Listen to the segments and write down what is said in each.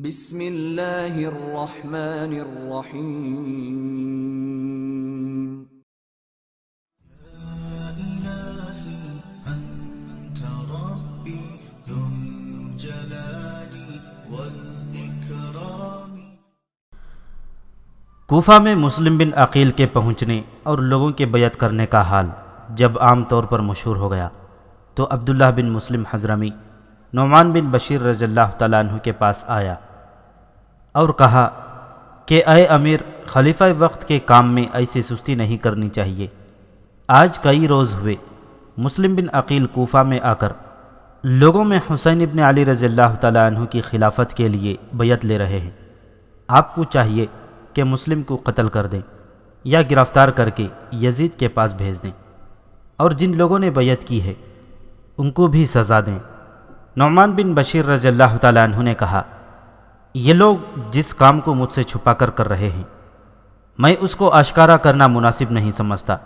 بسم اللہ الرحمن الرحیم إلهي أنت ربي ذو الجلال والإكرام۔ کوفہ میں مسلم بن عقیل کے پہنچنے اور لوگوں کے بیعت کرنے کا حال جب عام طور پر مشہور ہو گیا تو عبداللہ بن مسلم حضرمی نعمان بن بشیر رضی اللہ تعالیٰ عنہ کے پاس آیا اور کہا کہ اے امیر، خلیفہ وقت کے کام میں ایسی سستی نہیں کرنی چاہیے۔ آج کئی روز ہوئے مسلم بن عقیل کوفہ میں آ کر لوگوں میں حسین ابن علی رضی اللہ تعالیٰ عنہ کی خلافت کے لیے بیعت لے رہے ہیں۔ آپ کو چاہیے کہ مسلم کو قتل کر دیں یا گرفتار کر کے یزید کے پاس بھیج دیں، اور جن لوگوں نے بیعت کی ہے ان کو بھی سزا دیں۔ نعمان بن بشیر رضی اللہ تعالیٰ عنہ نے کہا، یہ لوگ جس کام کو مجھ سے چھپا کر رہے ہیں میں اس کو آشکارا کرنا مناسب نہیں سمجھتا۔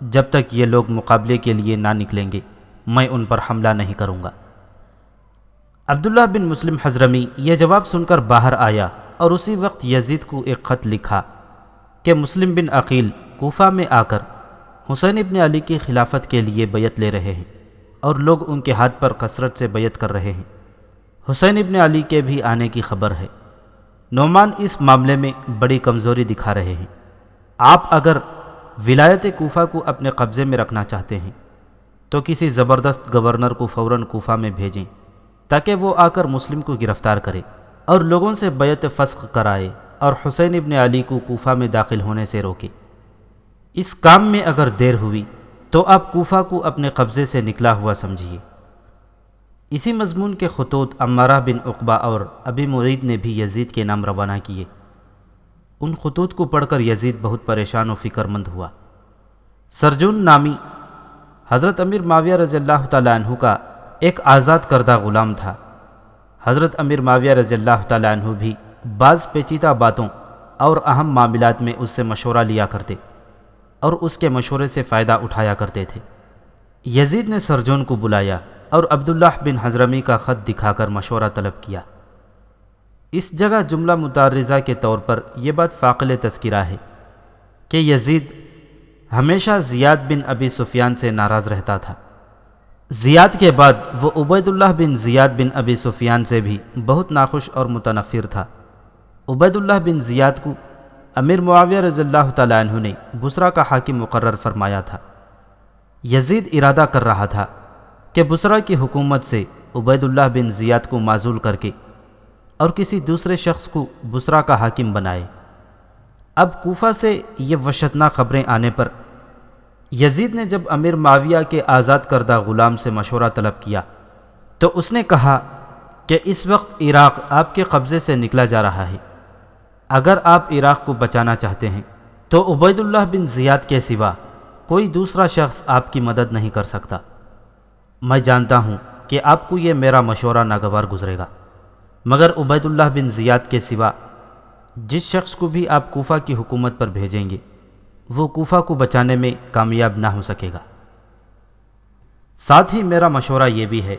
جب تک یہ لوگ مقابلے کے لیے نہ نکلیں گے میں ان پر حملہ نہیں کروں گا۔ عبداللہ بن مسلم حضرمی یہ جواب سن کر باہر آیا اور اسی وقت یزید کو ایک خط لکھا کہ مسلم بن عقیل کوفہ میں آ کر حسین ابن علی کی خلافت کے لیے بیعت لے رہے ہیں اور لوگ ان کے ہاتھ پر کثرت سے بیعت کر رہے ہیں۔ حسین ابن علی کے بھی آنے کی خبر ہے۔ نعمان اس معاملے میں بڑی کمزوری دکھا رہے ہیں۔ آپ اگر ولایت کوفہ کو اپنے قبضے میں رکھنا چاہتے ہیں تو کسی زبردست گورنر کو فوراً کوفہ میں بھیجیں تاکہ وہ آ کر مسلم کو گرفتار کرے اور لوگوں سے بیعت فسخ کرائے اور حسین ابن علی کو کوفہ میں داخل ہونے سے روکے۔ اس کام میں اگر دیر ہوئی تو آپ کوفہ کو اپنے قبضے سے نکلا ہوا سمجھیے۔ اسی مضمون کے خطوط عمارہ بن عقبہ اور ابی مرید نے بھی یزید کے نام روانہ کیے۔ ان خطوط کو پڑھ کر یزید بہت پریشان و فکر مند ہوا۔ سرجون نامی حضرت امیر معاویہ رضی اللہ تعالیٰ عنہ کا ایک آزاد کردہ غلام تھا۔ حضرت امیر معاویہ رضی اللہ تعالیٰ عنہ بھی بعض پیچیدہ باتوں اور اہم معاملات میں اس سے مشورہ لیا کرتے اور اس کے مشورے سے فائدہ اٹھایا کرتے تھے۔ یزید نے سرجون کو بلایا اور عبداللہ بن حضرمی کا خط دکھا کر مشورہ طلب کیا۔ اس جگہ جملہ متعرضہ کے طور پر یہ بات فاقل تذکرہ ہے کہ یزید ہمیشہ زیاد بن ابی سفیان سے ناراض رہتا تھا۔ زیاد کے بعد وہ عبید اللہ بن زیاد بن ابی سفیان سے بھی بہت ناخوش اور متنفر تھا۔ عبید اللہ بن زیاد کو امیر معاویہ رضی اللہ تعالیٰ عنہ نے بصرہ کا حاکم مقرر فرمایا تھا۔ یزید ارادہ کر رہا تھا کہ بصرہ کی حکومت سے عبید اللہ بن زیاد کو معزول کر کے اور کسی دوسرے شخص کو بصرہ کا حاکم بنائے۔ اب کوفہ سے یہ وحشتناک خبریں آنے پر یزید نے جب امیر معاویہ کے آزاد کردہ غلام سے مشورہ طلب کیا تو اس نے کہا کہ اس وقت عراق آپ کے قبضے سے نکلا جا رہا ہے۔ اگر آپ عراق کو بچانا چاہتے ہیں تو عبید اللہ بن زیاد کے سوا کوئی دوسرا شخص آپ کی مدد نہیں کر سکتا۔ میں جانتا ہوں کہ آپ کو یہ میرا مشورہ ناگوار گزرے گا، مگر عبید اللہ بن زیاد کے سوا جس شخص کو بھی آپ کوفہ کی حکومت پر بھیجیں گے وہ کوفہ کو بچانے میں کامیاب نہ ہو سکے گا۔ ساتھ ہی میرا مشورہ یہ بھی ہے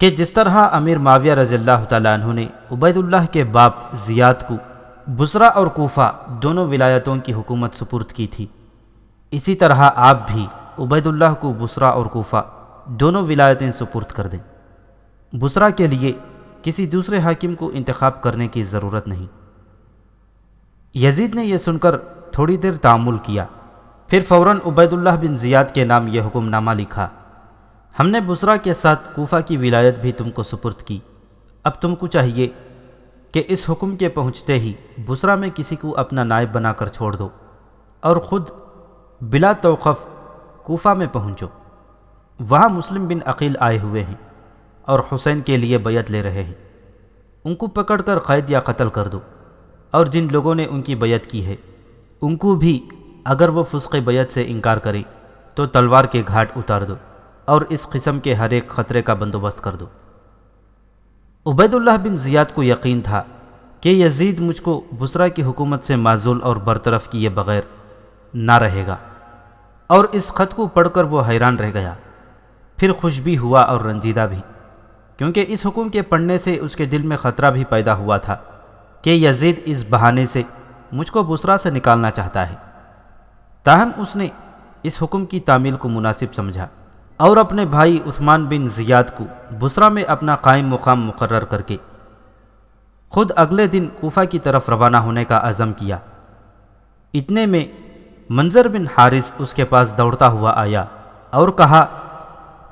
کہ جس طرح امیر معاویہ رضی اللہ تعالیٰ عنہ نے عبید اللہ کے باپ زیاد کو بصرہ اور کوفہ دونوں ولایتوں کی حکومت سپرد کی تھی، اسی طرح آپ بھی عبید اللہ کو بصرہ اور کوفہ دونوں ولایتیں سپرد کر دیں۔ بصرہ کے لیے کسی دوسرے حاکم کو انتخاب کرنے کی ضرورت نہیں۔ یزید نے یہ سن کر تھوڑی دیر تأمل کیا، پھر فوراً عبید اللہ بن زیاد کے نام یہ حکم نامہ لکھا، ہم نے بصرہ کے ساتھ کوفہ کی ولایت بھی تم کو سپرد کی۔ اب تم کو چاہیے کہ اس حکم کے پہنچتے ہی بصرہ میں کسی کو اپنا نائب بنا کر چھوڑ دو اور خود بلا توقف کوفہ میں پہنچو۔ وہاں مسلم بن عقیل آئے ہوئے ہیں اور حسین کے لیے بیعت لے رہے ہیں، ان کو پکڑ کر قید یا قتل کر دو، اور جن لوگوں نے ان کی بیعت کی ہے ان کو بھی اگر وہ فسق بیعت سے انکار کریں تو تلوار کے گھاٹ اتار دو اور اس قسم کے ہر ایک خطرے کا بندوبست کر دو۔ عبید اللہ بن زیاد کو یقین تھا کہ یزید مجھ کو بصرہ کی حکومت سے معزول اور برطرف کیے بغیر نہ رہے گا، اور اس خط کو پڑھ کر وہ حیران رہ گیا، پھر خوش بھی ہوا اور رنجیدہ بھی، کیونکہ اس حکم کے پڑھنے سے اس کے دل میں خطرہ بھی پیدا ہوا تھا کہ یزید اس بہانے سے مجھ کو بصرہ سے نکالنا چاہتا ہے، تاہم اس نے اس حکم کی تعمیل کو مناسب سمجھا اور اپنے بھائی عثمان بن زیاد کو بصرہ میں اپنا قائم مقام مقرر کر کے خود اگلے دن کوفہ کی طرف روانہ ہونے کا عزم کیا۔ اتنے میں منظر بن حارث اس کے پاس دوڑتا ہوا آیا اور کہا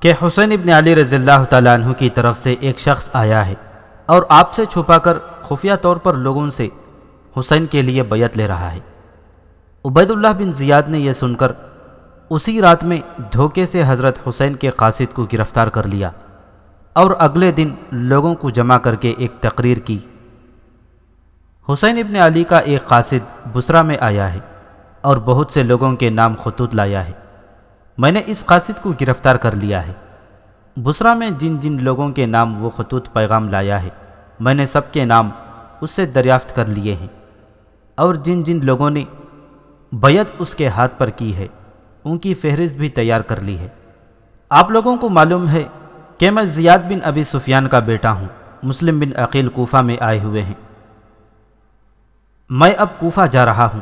کہ حسین ابن علی رضی اللہ تعالیٰ عنہ کی طرف سے ایک شخص آیا ہے اور آپ سے چھپا کر خفیہ طور پر لوگوں سے حسین کے لیے بیعت لے رہا ہے۔ عبید اللہ بن زیاد نے یہ سن کر اسی رات میں دھوکے سے حضرت حسین کے قاصد کو گرفتار کر لیا اور اگلے دن لوگوں کو جمع کر کے ایک تقریر کی، حسین ابن علی کا ایک قاصد بصرہ میں آیا ہے اور بہت سے لوگوں کے نام خطوط لایا ہے، میں نے اس قاصد کو گرفتار کر لیا ہے۔ بصرہ میں جن جن لوگوں کے نام وہ خطوط پیغام لایا ہے میں نے سب کے نام اس سے دریافت کر لیے ہیں، اور جن جن لوگوں نے بیعت اس کے ہاتھ پر کی ہے ان کی فہرست بھی تیار کر لی ہے۔ آپ لوگوں کو معلوم ہے کہ میں زیاد بن ابی سفیان کا بیٹا ہوں، مسلم بن عقیل کوفہ میں آئے ہوئے ہیں۔ میں اب کوفہ جا رہا ہوں،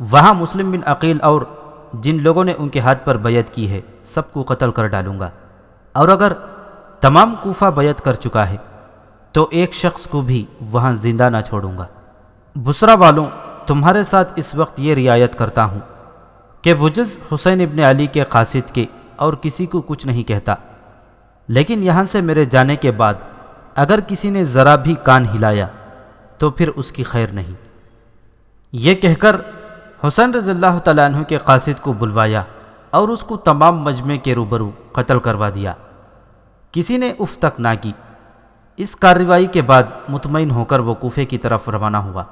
وہاں مسلم بن عقیل اور جن لوگوں نے ان کے ہاتھ پر بیعت کی ہے سب کو قتل کر ڈالوں گا، اور اگر تمام کوفہ بیعت کر چکا ہے تو ایک شخص کو بھی وہاں زندہ نہ چھوڑوں گا۔ بصرہ والوں، تمہارے ساتھ اس وقت یہ رعایت کرتا ہوں کہ بجز حسین ابن علی کے قاصد کے اور کسی کو کچھ نہیں کہتا، لیکن یہاں سے میرے جانے کے بعد اگر کسی نے ذرا بھی کان ہلایا تو پھر اس کی خیر نہیں۔ یہ کہہ کر حسین رضی اللہ تعالیٰ عنہ کے قاصد کو بلوایا اور اس کو تمام مجمع کے روبرو قتل کروا دیا۔ کسی نے اف تک نہ کی۔ اس کارروائی کے بعد مطمئن ہو کر وہ کوفے کی طرف روانہ ہوا۔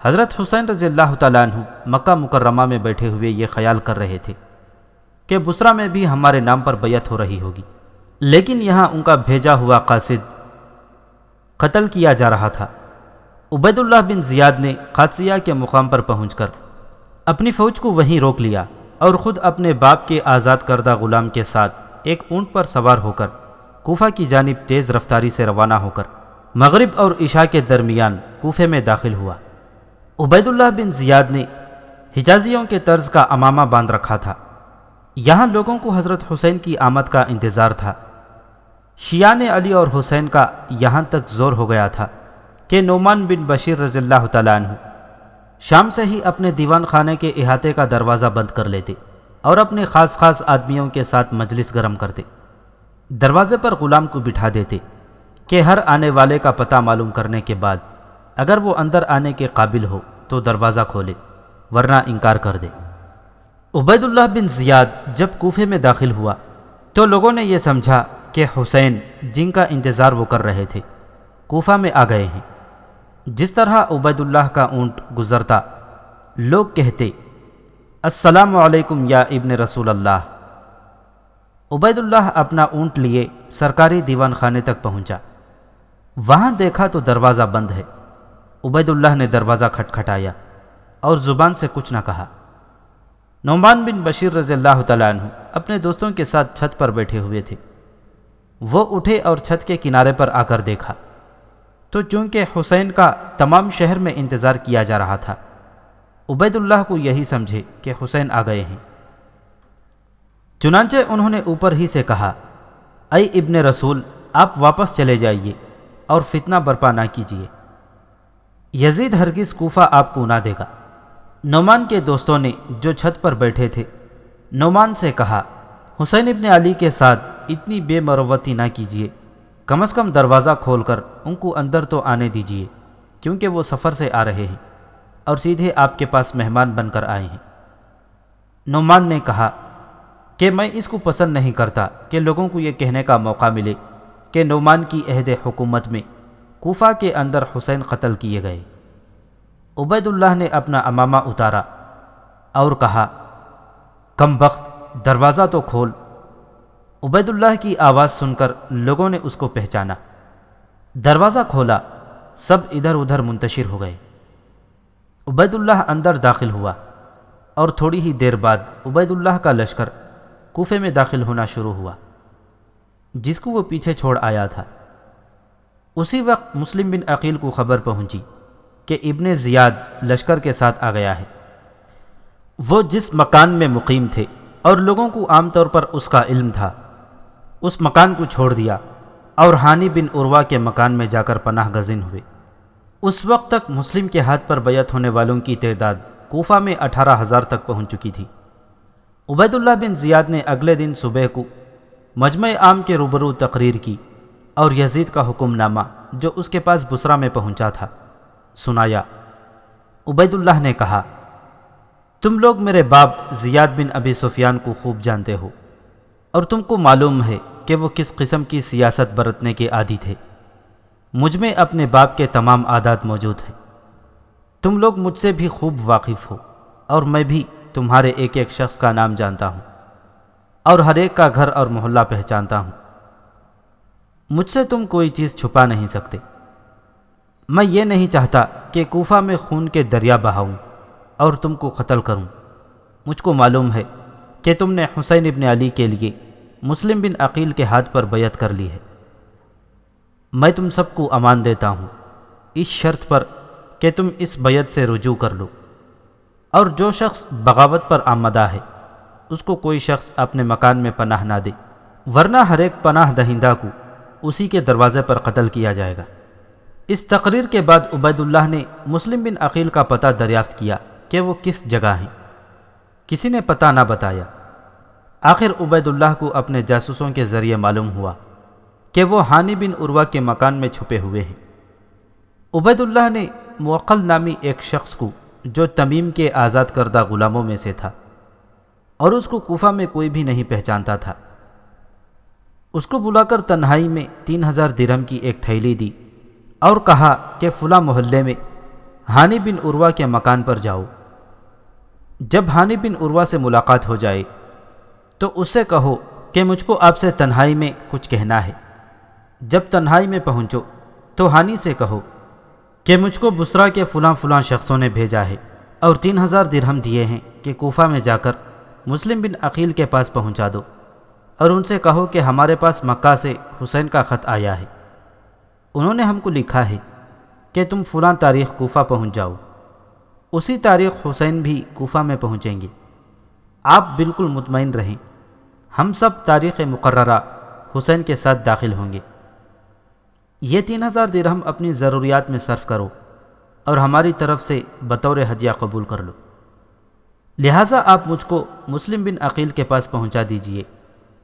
حضرت حسین رضی اللہ تعالیٰ عنہ مکہ مکرمہ میں بیٹھے ہوئے یہ خیال کر رہے تھے کہ بصرہ میں بھی ہمارے نام پر بیعت ہو رہی ہوگی، لیکن یہاں ان کا بھیجا ہوا قاصد قتل کیا جا رہا تھا۔ عبید اللہ بن زیاد نے قادسیہ کے مقام پر پہنچ کر اپنی فوج کو وہیں روک لیا اور خود اپنے باپ کے آزاد کردہ غلام کے ساتھ ایک اونٹ پر سوار ہو کر کوفہ کی جانب تیز رفتاری سے روانہ ہو کر مغرب اور عشاء کے درمیان کوفے میں داخل ہوا۔ عبید اللہ بن زیاد نے حجازیوں کے طرز کا عمامہ باندھ رکھا تھا۔ یہاں لوگوں کو حضرت حسین کی آمد کا انتظار تھا۔ شیعان علی اور حسین کا یہاں تک زور ہو گیا تھا کہ نعمان بن بشیر رضی اللہ تعالیٰ عنہ شام سے ہی اپنے دیوان خانے کے احاطے کا دروازہ بند کر لیتے اور اپنے خاص آدمیوں کے ساتھ مجلس گرم کرتے، دروازے پر غلام کو بٹھا دیتے کہ ہر آنے والے کا پتہ معلوم کرنے کے بعد اگر وہ اندر آنے کے قابل ہو تو دروازہ کھولے، ورنہ انکار کر دے۔ عبید اللہ بن زیاد جب کوفے میں داخل ہوا تو لوگوں نے یہ سمجھا کہ حسین جن کا انتظار وہ کر رہے تھے کوفہ میں آ گئے ہیں۔ جس طرح عبید اللہ کا اونٹ گزرتا لوگ کہتے، السلام علیکم یا ابن رسول اللہ۔ عبید اللہ اپنا اونٹ لیے سرکاری دیوان خانے تک پہنچا۔ وہاں دیکھا تو دروازہ بند ہے۔ عبید اللہ نے دروازہ کھٹکھٹایا اور زبان سے کچھ نہ کہا۔ نعمان بن بشیر رضی اللہ تعالیٰ عنہ اپنے دوستوں کے ساتھ چھت پر بیٹھے ہوئے تھے۔ وہ اٹھے اور چھت کے کنارے پر آ کر دیکھا تو چونکہ حسین کا تمام شہر میں انتظار کیا جا رہا تھا، عبید اللہ کو یہی سمجھے کہ حسین آ گئے ہیں۔ چنانچہ انہوں نے اوپر ہی سے کہا، اے ابن رسول، آپ واپس چلے جائیے اور فتنہ برپا نہ کیجیے، یزید ہرگز کوفہ آپ کو نہ دے گا۔ نعمان کے دوستوں نے جو چھت پر بیٹھے تھے نعمان سے کہا، حسین ابن علی کے ساتھ اتنی بے مروتی نہ کیجیے، کم از کم دروازہ کھول کر ان کو اندر تو آنے دیجیے، کیونکہ وہ سفر سے آ رہے ہیں اور سیدھے آپ کے پاس مہمان بن کر آئے ہیں۔ نعمان نے کہا کہ میں اس کو پسند نہیں کرتا کہ لوگوں کو یہ کہنے کا موقع ملے کہ نعمان کی عہد حکومت میں کوفہ کے اندر حسین قتل کیے گئے۔ عبید اللہ نے اپنا عمامہ اتارا اور کہا، کم بخت، دروازہ تو کھول۔ عبید اللہ کی آواز سن کر لوگوں نے اس کو پہچانا۔ دروازہ کھولا، سب ادھر ادھر منتشر ہو گئے۔ عبید اللہ اندر داخل ہوا اور تھوڑی ہی دیر بعد عبید اللہ کا لشکر کوفے میں داخل ہونا شروع ہوا، جس کو وہ پیچھے چھوڑ آیا تھا۔ اسی وقت مسلم بن عقیل کو خبر پہنچی کہ ابن زیاد لشکر کے ساتھ آ گیا ہے۔ وہ جس مکان میں مقیم تھے اور لوگوں کو عام طور پر اس کا علم تھا، اس مکان کو چھوڑ دیا اور ہانی بن عروہ کے مکان میں جا کر پناہ گزین ہوئے۔ اس وقت تک مسلم کے ہاتھ پر بیعت ہونے والوں کی تعداد کوفہ میں 18,000 تک پہنچ چکی تھی۔ عبید اللہ بن زیاد نے اگلے دن صبح کو مجمع عام کے روبرو تقریر کی اور یزید کا حکم نامہ جو اس کے پاس بصرہ میں پہنچا تھا سنایا۔ عبید اللہ نے کہا، تم لوگ میرے باپ زیاد بن ابی سفیان کو خوب جانتے ہو اور تم کو معلوم ہے کہ وہ کس قسم کی سیاست برتنے کے عادی تھے۔ مجھ میں اپنے باپ کے تمام عادات موجود ہیں۔ تم لوگ مجھ سے بھی خوب واقف ہو اور میں بھی تمہارے ایک ایک شخص کا نام جانتا ہوں اور ہر ایک کا گھر اور محلہ پہچانتا ہوں۔ مجھ سے تم کوئی چیز چھپا نہیں سکتے۔ میں یہ نہیں چاہتا کہ کوفہ میں خون کے دریا بہاؤں اور تم کو قتل کروں۔ مجھ کو معلوم ہے کہ تم نے حسین ابن علی کے لیے مسلم بن عقیل کے ہاتھ پر بیعت کر لی ہے۔ میں تم سب کو امان دیتا ہوں اس شرط پر کہ تم اس بیعت سے رجوع کر لو، اور جو شخص بغاوت پر آمدہ ہے اس کو کوئی شخص اپنے مکان میں پناہ نہ دے، ورنہ ہر ایک پناہ دہندہ کو اسی کے دروازے پر قتل کیا جائے گا۔ اس تقریر کے بعد عبید اللہ نے مسلم بن عقیل کا پتہ دریافت کیا کہ وہ کس جگہ ہیں۔ کسی نے پتہ نہ بتایا۔ آخر عبید اللہ کو اپنے جاسوسوں کے ذریعے معلوم ہوا کہ وہ ہانی بن عروہ کے مکان میں چھپے ہوئے ہیں۔ عبید اللہ نے موقل نامی ایک شخص کو جو تمیم کے آزاد کردہ غلاموں میں سے تھا اور اس کو کوفہ میں کوئی بھی نہیں پہچانتا تھا، اس کو بلا کر تنہائی میں 3,000 درہم کی ایک تھیلی دی اور کہا کہ فلاں محلے میں ہانی بن عروہ کے مکان پر جاؤ۔ جب ہانی بن عروہ سے ملاقات ہو جائے تو اس سے کہو کہ مجھ کو آپ سے تنہائی میں کچھ کہنا ہے۔ جب تنہائی میں پہنچو تو ہانی سے کہو کہ مجھ کو بصرہ کے فلاں فلاں شخصوں نے بھیجا ہے اور 3,000 درہم دیے ہیں کہ کوفہ میں جا کر مسلم بن عقیل کے پاس پہنچا دو، اور ان سے کہو کہ ہمارے پاس مکہ سے حسین کا خط آیا ہے۔ انہوں نے ہم کو لکھا ہے کہ تم فلاں تاریخ کوفہ پہنچ جاؤ۔ اسی تاریخ حسین بھی کوفہ میں پہنچیں گے۔ آپ بالکل مطمئن رہیں، ہم سب تاریخ مقررہ حسین کے ساتھ داخل ہوں گے۔ یہ 3,000 درہم اپنی ضروریات میں صرف کرو اور ہماری طرف سے بطور ہدیہ قبول کر لو۔ لہٰذا آپ مجھ کو مسلم بن عقیل کے پاس پہنچا دیجئے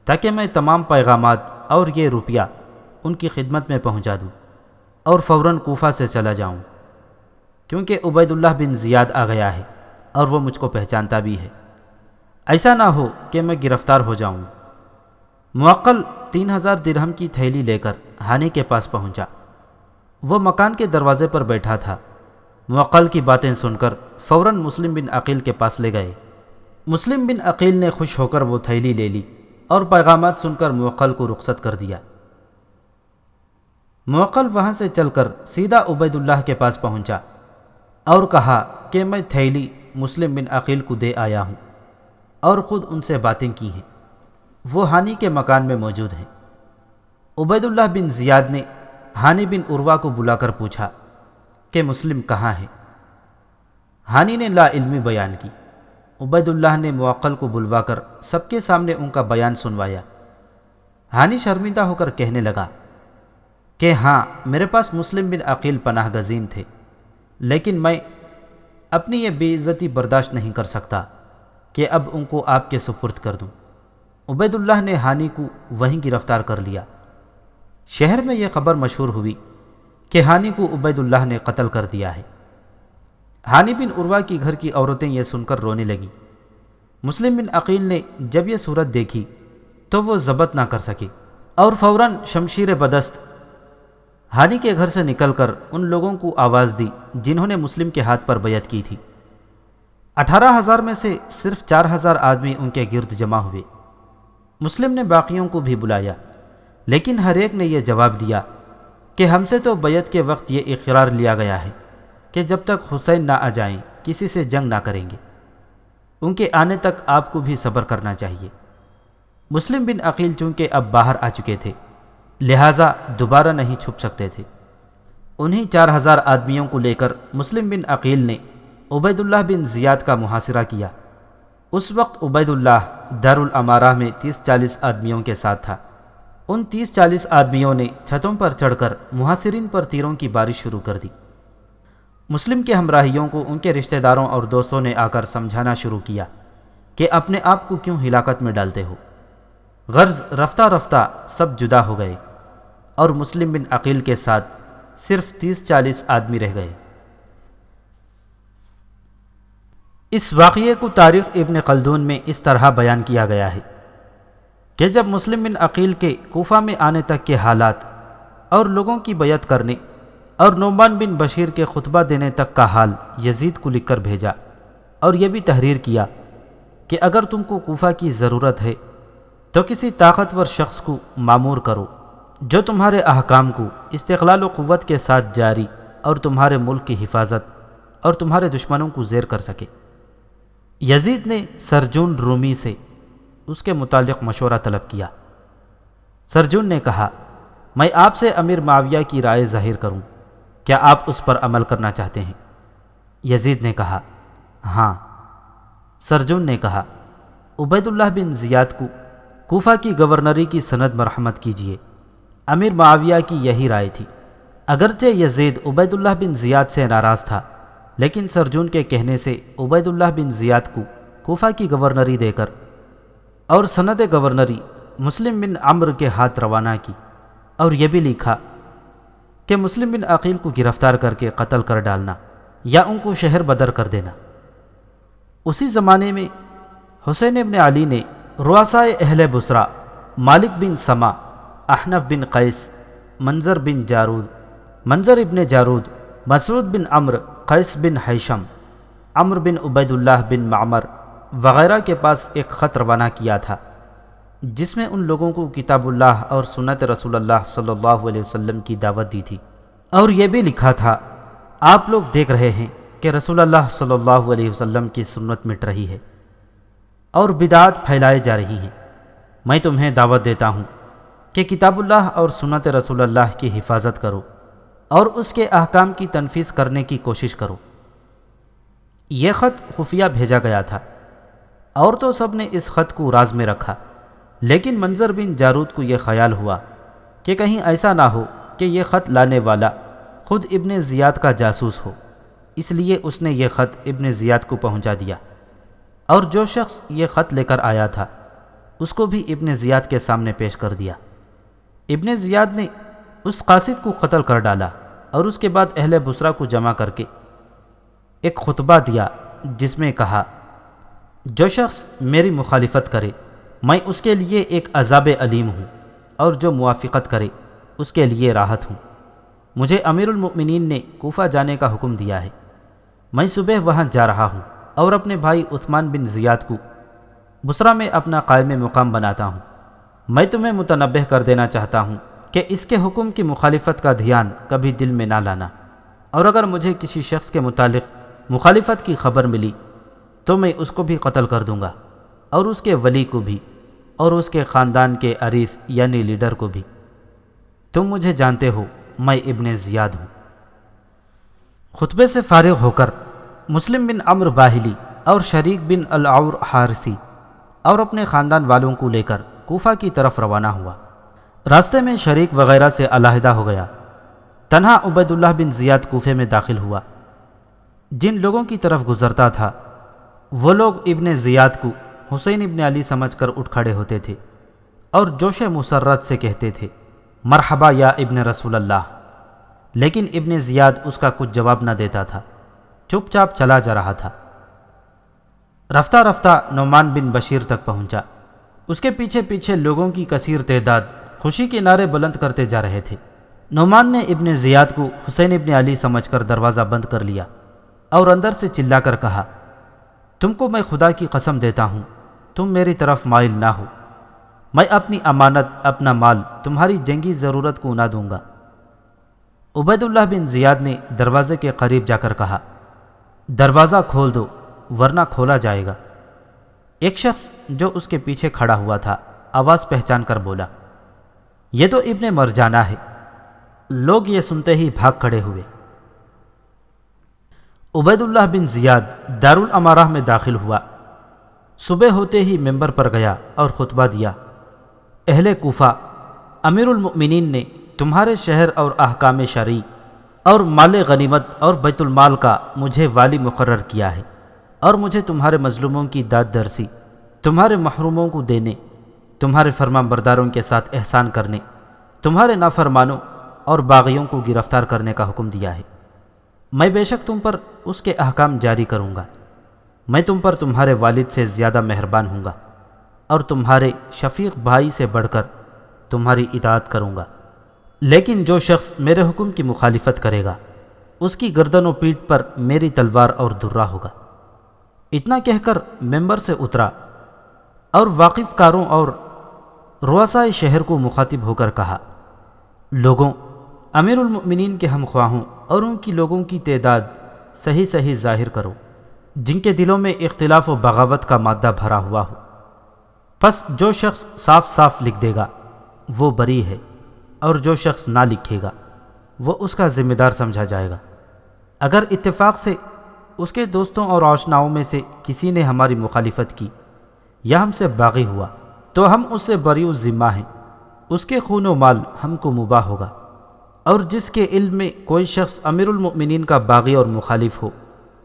تاکہ میں تمام پیغامات اور یہ روپیہ ان کی خدمت میں پہنچا دوں اور فوراً کوفہ سے چلا جاؤں، کیونکہ عبید اللہ بن زیاد آ گیا ہے اور وہ مجھ کو پہچانتا بھی ہے۔ ایسا نہ ہو کہ میں گرفتار ہو جاؤں۔ موقل 3,000 درہم کی تھیلی لے کر ہانی کے پاس پہنچا۔ وہ مکان کے دروازے پر بیٹھا تھا۔ موقل کی باتیں سن کر فوراً مسلم بن عقیل کے پاس لے گئے۔ مسلم بن عقیل نے خوش ہو کر وہ تھیلی لے لی اور پیغامات سن کر موقل کو رخصت کر دیا۔ موقل وہاں سے چل کر سیدھا عبید اللہ کے پاس پہنچا اور کہا کہ میں تھیلی مسلم بن عقیل کو دے آیا ہوں اور خود ان سے باتیں کی ہیں۔ وہ ہانی کے مکان میں موجود ہیں۔ عبید اللہ بن زیاد نے ہانی بن عروہ کو بلا کر پوچھا کہ مسلم کہاں ہے؟ ہانی نے لا علمی بیان کی۔ عبید اللہ نے موقل کو بلوا کر سب کے سامنے ان کا بیان سنوایا۔ ہانی شرمندہ ہو کر کہنے لگا کہ ہاں، میرے پاس مسلم بن عقیل پناہ گزین تھے، لیکن میں اپنی یہ بے عزتی برداشت نہیں کر سکتا کہ اب ان کو آپ کے سپرد کر دوں۔ عبید اللہ نے ہانی کو وہیں گرفتار کر لیا۔ شہر میں یہ خبر مشہور ہوئی کہ ہانی کو عبید اللہ نے قتل کر دیا ہے۔ ہانی بن عروہ کی گھر کی عورتیں یہ سن کر رونے لگیں۔ مسلم بن عقیل نے جب یہ صورت دیکھی تو وہ ضبط نہ کر سکے اور فوراً شمشیر بدست ہانی کے گھر سے نکل کر ان لوگوں کو آواز دی جنہوں نے مسلم کے ہاتھ پر بیعت کی تھی۔ 18,000 میں سے صرف 4,000 آدمی ان کے گرد جمع ہوئے۔ مسلم نے باقیوں کو بھی بلایا، لیکن ہر ایک نے یہ جواب دیا کہ ہم سے تو بیعت کے وقت یہ اقرار لیا گیا ہے کہ جب تک حسین نہ آ جائیں کسی سے جنگ نہ کریں گے۔ ان کے آنے تک آپ کو بھی صبر کرنا چاہیے۔ مسلم بن عقیل چونکہ اب باہر آ چکے تھے، لہٰذا دوبارہ نہیں چھپ سکتے تھے۔ انہی 4000 آدمیوں کو لے کر مسلم بن عقیل نے عبید اللہ بن زیاد کا محاصرہ کیا۔ اس وقت عبید اللہ دارالامارہ میں 30-40 آدمیوں کے ساتھ تھا۔ ان 30-40 آدمیوں نے چھتوں پر چڑھ کر محاصرین پر تیروں کی بارش شروع کر دی۔ مسلم کے ہمراہیوں کو ان کے رشتہ داروں اور دوستوں نے آ کر سمجھانا شروع کیا کہ اپنے آپ کو کیوں ہلاکت میں ڈالتے ہو۔ غرض رفتہ رفتہ سب جدا ہو گئے اور مسلم بن عقیل کے ساتھ صرف 30-40 آدمی رہ گئے۔ اس واقعے کو تاریخ ابن خلدون میں اس طرح بیان کیا گیا ہے کہ جب مسلم بن عقیل کے کوفہ میں آنے تک کے حالات اور لوگوں کی بیعت کرنے اور نعمان بن بشیر کے خطبہ دینے تک کا حال یزید کو لکھ کر بھیجا، اور یہ بھی تحریر کیا کہ اگر تم کو کوفہ کی ضرورت ہے تو کسی طاقتور شخص کو مامور کرو جو تمہارے احکام کو استقلال و قوت کے ساتھ جاری اور تمہارے ملک کی حفاظت اور تمہارے دشمنوں کو زیر کر سکے۔ یزید نے سرجون رومی سے اس کے متعلق مشورہ طلب کیا۔ سرجون نے کہا، میں آپ سے امیر معاویہ کی رائے ظاہر کروں، کیا آپ اس پر عمل کرنا چاہتے ہیں؟ یزید نے کہا، ہاں۔ سرجون نے کہا، عبید اللہ بن زیاد کو کوفہ کی گورنری کی سند مرحمت کیجیے۔ امیر معاویہ کی یہی رائے تھی۔ اگرچہ یزید عبید اللہ بن زیاد سے ناراض تھا، لیکن سرجون کے کہنے سے عبید اللہ بن زیاد کو کوفہ کی گورنری دے کر اور سند گورنری مسلم بن عمرو کے ہاتھ روانہ کی، اور یہ بھی لکھا کہ مسلم بن عقیل کو گرفتار کر کے قتل کر ڈالنا یا ان کو شہر بدر کر دینا۔ اسی زمانے میں حسین ابن علی نے رؤسائے اہل بصرہ مالک بن سما، احنف بن قیس، منظر بن جارود، منظر ابن جارود، مسعود بن عمرو، قیس بن حیشم، عمرو بن عبید اللہ بن معمر وغیرہ کے پاس ایک خط روانہ کیا تھا، جس میں ان لوگوں کو کتاب اللہ اور سنت رسول اللہ صلی اللہ علیہ وسلم کی دعوت دی تھی، اور یہ بھی لکھا تھا، آپ لوگ دیکھ رہے ہیں کہ رسول اللہ صلی اللہ علیہ وسلم کی سنت مٹ رہی ہے اور بدعات پھیلائے جا رہی ہیں۔ میں تمہیں دعوت دیتا ہوں کہ کتاب اللہ اور سنت رسول اللہ کی حفاظت کرو اور اس کے احکام کی تنفیذ کرنے کی کوشش کرو۔ یہ خط خفیہ بھیجا گیا تھا، اور تو سب نے اس خط کو راز میں رکھا، لیکن منظر بن جارود کو یہ خیال ہوا کہ کہیں ایسا نہ ہو کہ یہ خط لانے والا خود ابن زیاد کا جاسوس ہو، اس لیے اس نے یہ خط ابن زیاد کو پہنچا دیا، اور جو شخص یہ خط لے کر آیا تھا اس کو بھی ابن زیاد کے سامنے پیش کر دیا۔ ابن زیاد نے اس قاصد کو قتل کر ڈالا اور اس کے بعد اہل بصرہ کو جمع کر کے ایک خطبہ دیا، جس میں کہا، جو شخص میری مخالفت کرے میں اس کے لیے ایک عذاب علیم ہوں، اور جو موافقت کرے اس کے لیے راحت ہوں۔ مجھے امیر المؤمنین نے کوفہ جانے کا حکم دیا ہے، میں صبح وہاں جا رہا ہوں اور اپنے بھائی عثمان بن زیاد کو بصرہ میں اپنا قائم مقام بناتا ہوں۔ میں تمہیں متنبہ کر دینا چاہتا ہوں کہ اس کے حکم کی مخالفت کا دھیان کبھی دل میں نہ لانا، اور اگر مجھے کسی شخص کے متعلق مخالفت کی خبر ملی تو میں اس کو بھی قتل کر دوں گا، اور اس کے ولی کو بھی، اور اس کے خاندان کے عریف یعنی لیڈر کو بھی۔ تم مجھے جانتے ہو، میں ابن زیاد ہوں۔ خطبے سے فارغ ہو کر مسلم بن عمرو باہلی اور شریک بن العور حارثی اور اپنے خاندان والوں کو لے کر کوفہ کی طرف روانہ ہوا۔ راستے میں شریک وغیرہ سے علیحدہ ہو گیا، تنہا عبید اللہ بن زیاد کوفے میں داخل ہوا۔ جن لوگوں کی طرف گزرتا تھا وہ لوگ ابن زیاد کو حسین ابن علی سمجھ کر اٹھ کھڑے ہوتے تھے اور جوش مسرت سے کہتے تھے، مرحبا یا ابن رسول اللہ، لیکن ابن زیاد اس کا کچھ جواب نہ دیتا تھا، چپ چاپ چلا جا رہا تھا۔ رفتہ رفتہ نعمان بن بشیر تک پہنچا۔ اس کے پیچھے پیچھے لوگوں کی کثیر تعداد خوشی کے نعرے بلند کرتے جا رہے تھے۔ نعمان نے ابن زیاد کو حسین ابن علی سمجھ کر دروازہ بند کر لیا اور اندر سے چلا کر کہا، تم کو میں خدا کی قسم دیتا ہوں تم میری طرف مائل نہ ہو، میں اپنی امانت، اپنا مال تمہاری جنگی ضرورت کو نہ دوں گا۔ عبید اللہ بن زیاد نے دروازے کے قریب جا کر کہا، دروازہ کھول دو ورنہ کھولا جائے گا۔ ایک شخص جو اس کے پیچھے کھڑا ہوا تھا آواز پہچان کر بولا، یہ تو ابن مرجانہ ہے۔ لوگ یہ سنتے ہی بھاگ کھڑے ہوئے۔ عبید اللہ بن زیاد دارالامارہ میں داخل ہوا۔ صبح ہوتے ہی ممبر پر گیا اور خطبہ دیا، اہل کوفہ، امیر المؤمنین نے تمہارے شہر اور احکام شرعی اور مال غنیمت اور بیت المال کا مجھے والی مقرر کیا ہے، اور مجھے تمہارے مظلوموں کی داد درسی، تمہارے محروموں کو دینے، تمہارے فرمان برداروں کے ساتھ احسان کرنے، تمہارے نافرمانوں اور باغیوں کو گرفتار کرنے کا حکم دیا ہے۔ میں بے شک تم پر اس کے احکام جاری کروں گا۔ میں تم پر تمہارے والد سے زیادہ مہربان ہوں گا، اور تمہارے شفیق بھائی سے بڑھ کر تمہاری اطاعت کروں گا، لیکن جو شخص میرے حکم کی مخالفت کرے گا اس کی گردن و پیٹھ پر میری تلوار اور درہ ہوگا۔ اتنا کہہ کر ممبر سے اترا اور واقف کاروں اور رؤسائے شہر کو مخاطب ہو کر کہا، لوگوں، امیر المؤمنین کے ہم خواہوں اور ان کی لوگوں کی تعداد صحیح صحیح ظاہر کرو جن کے دلوں میں اختلاف و بغاوت کا مادہ بھرا ہوا ہو۔ پس جو شخص صاف صاف لکھ دے گا وہ بری ہے، اور جو شخص نہ لکھے گا وہ اس کا ذمہ دار سمجھا جائے گا۔ اگر اتفاق سے اس کے دوستوں اور آشناؤں میں سے کسی نے ہماری مخالفت کی یا ہم سے باغی ہوا تو ہم اس سے بری و ذمہ ہیں، اس کے خون و مال ہم کو مباح ہوگا، اور جس کے علم میں کوئی شخص امیر المؤمنین کا باغی اور مخالف ہو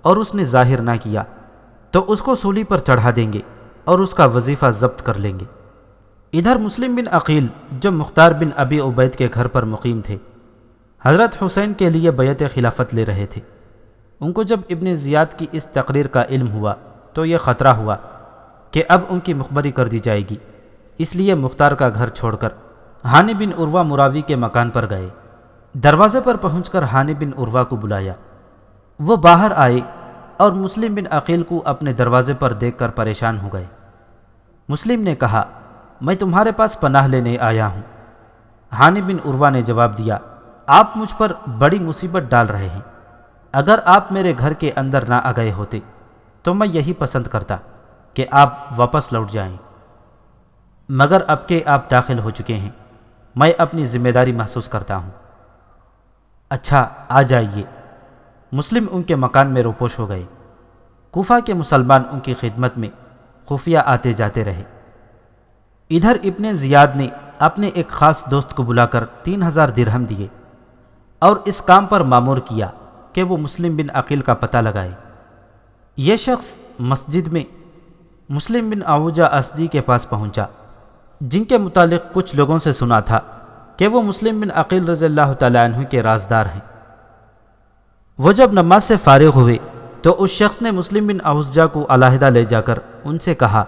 اور اس نے ظاہر نہ کیا تو اس کو سولی پر چڑھا دیں گے اور اس کا وظیفہ ضبط کر لیں گے۔ ادھر مسلم بن عقیل جو مختار بن ابی عبید کے گھر پر مقیم تھے، حضرت حسین کے لیے بیعت خلافت لے رہے تھے۔ ان کو جب ابن زیاد کی اس تقریر کا علم ہوا تو یہ خطرہ ہوا کہ اب ان کی مخبری کر دی جائے گی، اس لیے مختار کا گھر چھوڑ کر ہانی بن عروہ مراوی کے مکان پر گئے۔ دروازے پر پہنچ کر ہانی بن عروہ کو بلایا۔ وہ باہر آئے اور مسلم بن عقیل کو اپنے دروازے پر دیکھ کر پریشان ہو گئے۔ مسلم نے کہا، میں تمہارے پاس پناہ لینے آیا ہوں۔ ہانی بن عروہ نے جواب دیا، آپ مجھ پر بڑی مصیبت ڈال رہے ہیں۔ اگر آپ میرے گھر کے اندر نہ آ گئے ہوتے تو میں یہی پسند کرتا کہ آپ واپس لوٹ جائیں، مگر اب کہ آپ داخل ہو چکے ہیں میں اپنی ذمہ داری محسوس کرتا ہوں۔ اچھا، آ جائیے۔ مسلم ان کے مکان میں روپوش ہو گئے۔ کوفہ کے مسلمان ان کی خدمت میں خفیہ آتے جاتے رہے۔ ادھر ابن زیاد نے اپنے ایک خاص دوست کو بلا کر 3000 درہم دیے اور اس کام پر مامور کیا کہ وہ مسلم بن عقیل کا پتہ لگائے۔ یہ شخص مسجد میں مسلم بن عوجہ اسدی کے پاس پہنچا، جن کے متعلق کچھ لوگوں سے سنا تھا کہ وہ مسلم بن عقیل رضی اللہ تعالیٰ عنہ کے رازدار ہیں۔ وہ جب نماز سے فارغ ہوئے تو اس شخص نے مسلم بن عوجہ کو علیحدہ لے جا کر ان سے کہا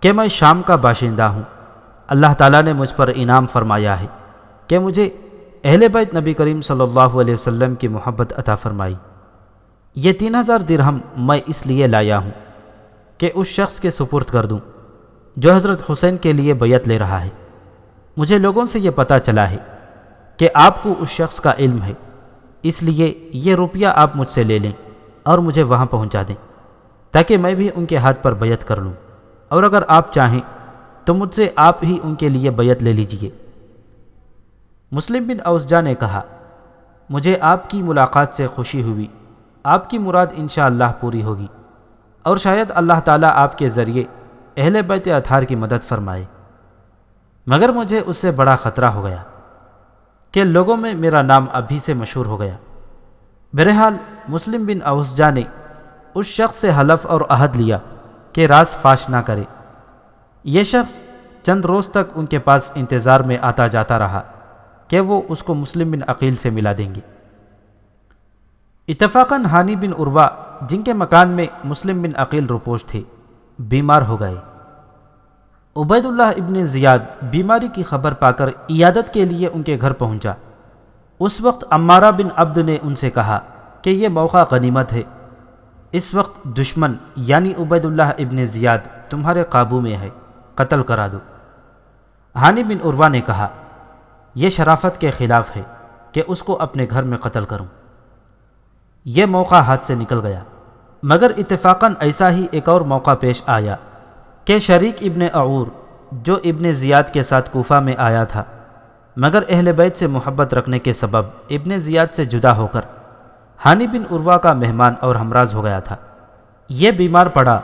کہ میں شام کا باشندہ ہوں، اللہ تعالیٰ نے مجھ پر انعام فرمایا ہے کہ مجھے اہل بیت نبی کریم صلی اللہ علیہ وسلم کی محبت عطا فرمائی۔ یہ 3000 درہم میں اس لیے لایا ہوں کہ اس شخص کے سپرد کر دوں جو حضرت حسین کے لیے بیعت لے رہا ہے۔ مجھے لوگوں سے یہ پتہ چلا ہے کہ آپ کو اس شخص کا علم ہے، اس لیے یہ روپیہ آپ مجھ سے لے لیں اور مجھے وہاں پہنچا دیں تاکہ میں بھی ان کے ہاتھ پر بیعت کر لوں، اور اگر آپ چاہیں تو مجھ سے آپ ہی ان کے لیے بیعت لے لیجئے۔ مسلم بن عوجہ نے کہا، مجھے آپ کی ملاقات سے خوشی ہوئی، آپ کی مراد انشاءاللہ پوری ہوگی، اور شاید اللہ تعالیٰ آپ کے ذریعے اہل بیت اطہار کی مدد فرمائے، مگر مجھے اس سے بڑا خطرہ ہو گیا کہ لوگوں میں میرا نام ابھی سے مشہور ہو گیا۔ بہرحال مسلم بن عوجہ نے اس شخص سے حلف اور عہد لیا کہ راز فاش نہ کرے۔ یہ شخص چند روز تک ان کے پاس انتظار میں آتا جاتا رہا کہ وہ اس کو مسلم بن عقیل سے ملا دیں گے۔ اتفاقاً ہانی بن عروہ، جن کے مکان میں مسلم بن عقیل روپوش تھے، بیمار ہو گئے۔ عبید اللہ ابن زیاد بیماری کی خبر پا کر عیادت کے لیے ان کے گھر پہنچا۔ اس وقت عمارہ بن عبد نے ان سے کہا کہ یہ موقع غنیمت ہے، اس وقت دشمن یعنی عبید اللہ ابن زیاد تمہارے قابو میں ہے، قتل کرا دو۔ ہانی بن عروہ نے کہا، یہ شرافت کے خلاف ہے کہ اس کو اپنے گھر میں قتل کروں۔ یہ موقع ہاتھ سے نکل گیا، مگر اتفاقاً ایسا ہی ایک اور موقع پیش آیا کہ شریک ابن اعور جو ابن زیاد کے ساتھ کوفہ میں آیا تھا، مگر اہل بیت سے محبت رکھنے کے سبب ابن زیاد سے جدا ہو کر ہانی بن عروہ کا مہمان اور ہمراز ہو گیا تھا۔ یہ بیمار پڑا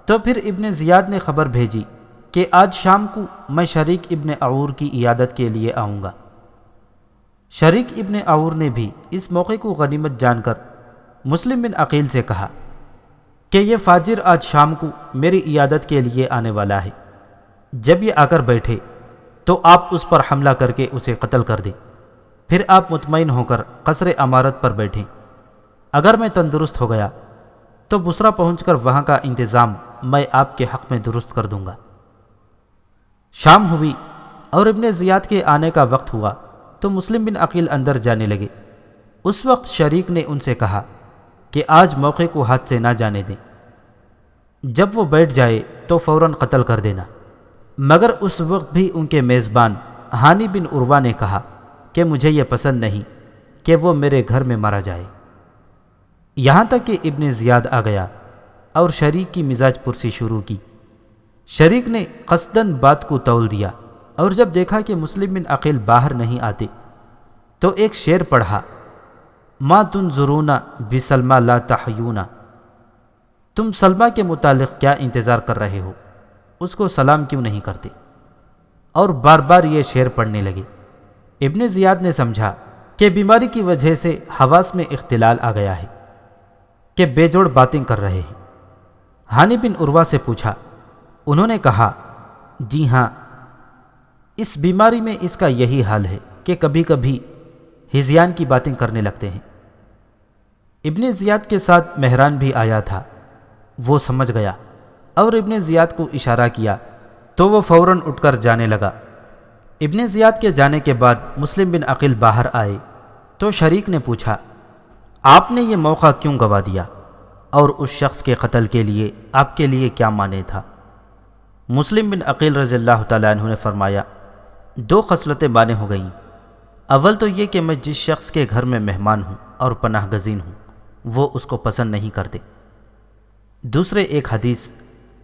تو پھر ابن زیاد نے خبر بھیجی کہ آج شام کو میں شریک ابن عور کی عیادت کے لیے آؤں گا۔ شریک ابن عور نے بھی اس موقع کو غنیمت جان کر مسلم بن عقیل سے کہا کہ یہ فاجر آج شام کو میری عیادت کے لیے آنے والا ہے، جب یہ آ کر بیٹھے تو آپ اس پر حملہ کر کے اسے قتل کر دیں، پھر آپ مطمئن ہو کر قصر امارت پر بیٹھیں۔ اگر میں تندرست ہو گیا تو بصرہ پہنچ کر وہاں کا انتظام میں آپ کے حق میں درست کر دوں گا۔ شام ہوئی اور ابن زیاد کے آنے کا وقت ہوا تو مسلم بن عقیل اندر جانے لگے۔ اس وقت شریک نے ان سے کہا کہ آج موقع کو ہاتھ سے نہ جانے دیں، جب وہ بیٹھ جائے تو فوراً قتل کر دینا۔ مگر اس وقت بھی ان کے میزبان ہانی بن عروہ نے کہا کہ مجھے یہ پسند نہیں کہ وہ میرے گھر میں مارا جائے۔ یہاں تک کہ ابن زیاد آ گیا اور شریک کی مزاج پرسی شروع کی۔ شریک نے قصداً بات کو تول دیا اور جب دیکھا کہ مسلم بن عقیل باہر نہیں آتے تو ایک شعر پڑھا، ما تنظرون بسلمى لا تحیون، تم سلمہ کے متعلق کیا انتظار کر رہے ہو، اس کو سلام کیوں نہیں کرتے، اور بار بار یہ شعر پڑھنے لگے۔ ابن زیاد نے سمجھا کہ بیماری کی وجہ سے حواس میں اختلال آ گیا ہے، کہ بے جوڑ باتیں کر رہے ہیں۔ ہانی بن عروہ سے پوچھا، انہوں نے کہا، جی ہاں، اس بیماری میں اس کا یہی حال ہے کہ کبھی کبھی ہذیان کی باتیں کرنے لگتے ہیں۔ ابن زیاد کے ساتھ مہران بھی آیا تھا، وہ سمجھ گیا اور ابن زیاد کو اشارہ کیا تو وہ فوراً اٹھ کر جانے لگا۔ ابن زیاد کے جانے کے بعد مسلم بن عقیل باہر آئے تو شریک نے پوچھا، آپ نے یہ موقع کیوں گوا دیا اور اس شخص کے قتل کے لیے آپ کے لیے کیا معنی تھا؟ مسلم بن عقیل رضی اللہ تعالیٰ عنہ نے فرمایا، دو خصلتیں معنی ہو گئیں۔ اول تو یہ کہ میں جس شخص کے گھر میں مہمان ہوں اور پناہ گزین ہوں وہ اس کو پسند نہیں کرتے۔ دوسرے ایک حدیث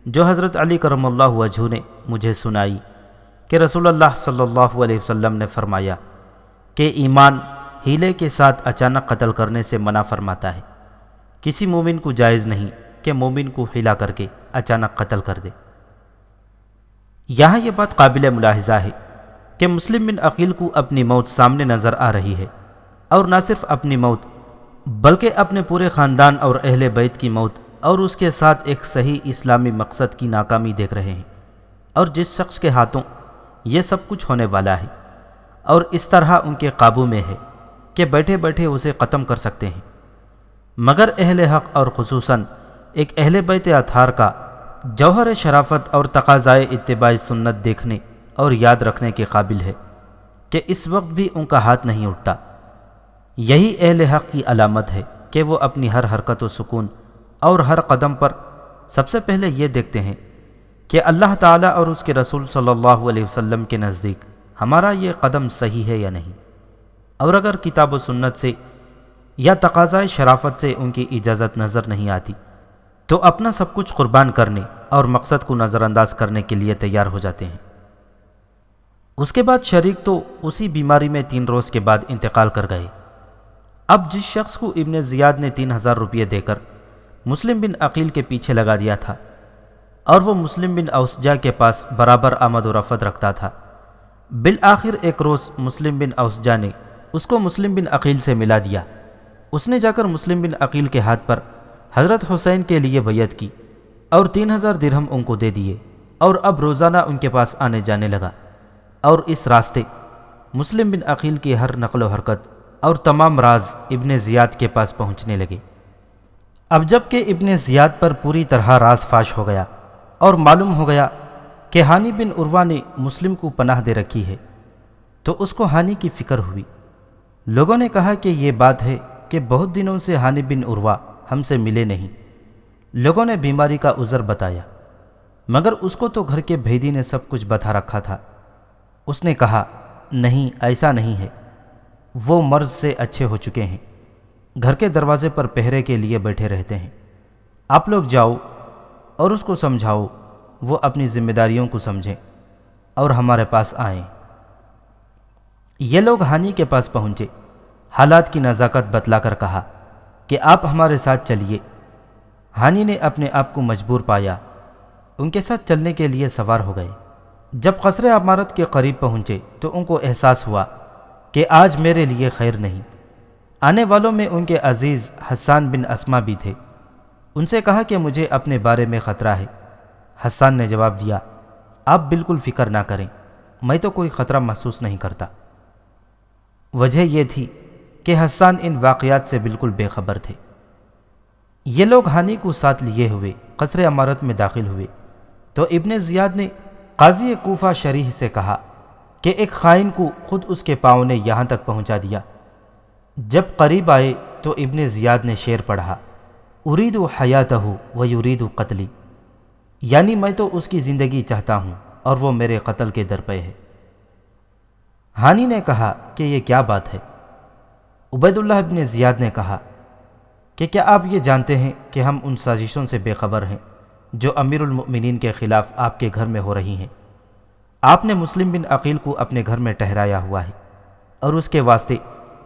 جو حضرت علی کرم اللہ وجہہ نے مجھے سنائی کہ رسول اللہ صلی اللہ علیہ وسلم نے فرمایا کہ ایمان ہیلے کے ساتھ اچانک قتل کرنے سے منع فرماتا ہے۔ کسی مومن کو جائز نہیں کہ مومن کو ہلا کر کے اچانک قتل کر دے۔ یہاں یہ بات قابل ملاحظہ ہے کہ مسلم بن عقیل کو اپنی موت سامنے نظر آ رہی ہے، اور نہ صرف اپنی موت بلکہ اپنے پورے خاندان اور اہل بیت کی موت اور اس کے ساتھ ایک صحیح اسلامی مقصد کی ناکامی دیکھ رہے ہیں، اور جس شخص کے ہاتھوں یہ سب کچھ ہونے والا ہے اور اس طرح ان کے قابو میں ہے کہ بیٹھے بیٹھے اسے ختم کر سکتے ہیں، مگر اہل حق اور خصوصاً ایک اہل بیت اطہار کا جوہر شرافت اور تقاضائے اتباع سنت دیکھنے اور یاد رکھنے کے قابل ہے کہ اس وقت بھی ان کا ہاتھ نہیں اٹھتا۔ یہی اہل حق کی علامت ہے کہ وہ اپنی ہر حرکت و سکون اور ہر قدم پر سب سے پہلے یہ دیکھتے ہیں کہ اللہ تعالیٰ اور اس کے رسول صلی اللہ علیہ وسلم کے نزدیک ہمارا یہ قدم صحیح ہے یا نہیں، اور اگر کتاب و سنت سے یا تقاضائے شرافت سے ان کی اجازت نظر نہیں آتی تو اپنا سب کچھ قربان کرنے اور مقصد کو نظر انداز کرنے کے لیے تیار ہو جاتے ہیں۔ اس کے بعد شریک تو اسی بیماری میں 3 روز کے بعد انتقال کر گئے۔ اب جس شخص کو ابن زیاد نے 3000 روپے دے کر مسلم بن عقیل کے پیچھے لگا دیا تھا اور وہ مسلم بن اوسجا کے پاس برابر آمد و رفت رکھتا تھا، بالآخر ایک روز مسلم بن اوسجا نے اس کو مسلم بن عقیل سے ملا دیا۔ اس نے جا کر مسلم بن عقیل کے ہاتھ پر حضرت حسین کے لیے بیعت کی اور 3000 درہم ان کو دے دیے، اور اب روزانہ ان کے پاس آنے جانے لگا، اور اس راستے مسلم بن عقیل کی ہر نقل و حرکت اور تمام راز ابن زیاد کے پاس پہنچنے لگے۔ اب جب کہ ابن زیاد پر پوری طرح راز فاش ہو گیا اور معلوم ہو گیا کہ ہانی بن عروہ نے مسلم کو پناہ دے رکھی ہے تو اس کو ہانی کی فکر ہوئی۔ لوگوں نے کہا کہ یہ بات ہے کہ بہت دنوں سے ہانی بن عروہ ہم سے ملے نہیں۔ لوگوں نے بیماری کا عذر بتایا، مگر اس کو تو گھر کے بھیدی نے سب کچھ بتا رکھا تھا۔ اس نے کہا، نہیں، ایسا نہیں ہے، وہ مرض سے اچھے ہو چکے ہیں، گھر کے دروازے پر پہرے کے لیے بیٹھے رہتے ہیں۔ آپ لوگ جاؤ اور اس کو سمجھاؤ وہ اپنی ذمہ داریوں کو سمجھیں اور ہمارے پاس آئیں۔ یہ لوگ ہانی کے پاس پہنچے، حالات کی نزاکت بتلا کر کہا کہ آپ ہمارے ساتھ چلیے۔ ہانی نے اپنے آپ کو مجبور پایا، ان کے ساتھ چلنے کے لیے سوار ہو گئے۔ جب قصر عمارت کے قریب پہنچے تو ان کو احساس ہوا کہ آج میرے لیے خیر نہیں۔ آنے والوں میں ان کے عزیز حسان بن اسما بھی تھے۔ ان سے کہا کہ مجھے اپنے بارے میں خطرہ ہے۔ حسان نے جواب دیا، آپ بالکل فکر نہ کریں، میں تو کوئی خطرہ محسوس نہیں کرتا۔ وجہ یہ تھی کہ حسان ان واقعات سے بالکل بے خبر تھے۔ یہ لوگ ہانی کو ساتھ لیے ہوئے قصر عمارت میں داخل ہوئے تو ابن زیاد نے قاضی کوفہ شریح سے کہا کہ ایک خائن کو خود اس کے پاؤں نے یہاں تک پہنچا دیا۔ جب قریب آئے تو ابن زیاد نے شعر پڑھا، ارید حیاتہ و یرید قتلی، یعنی میں تو اس کی زندگی چاہتا ہوں اور وہ میرے قتل کے در پہ ہے۔ ہانی نے کہا کہ یہ کیا بات ہے؟ عبید اللہ ابن زیاد نے کہا کہ کیا آپ یہ جانتے ہیں کہ ہم ان سازشوں سے بے خبر ہیں جو امیر المؤمنین کے خلاف آپ کے گھر میں ہو رہی ہیں؟ آپ نے مسلم بن عقیل کو اپنے گھر میں ٹھہرایا ہوا ہے اور اس کے واسطے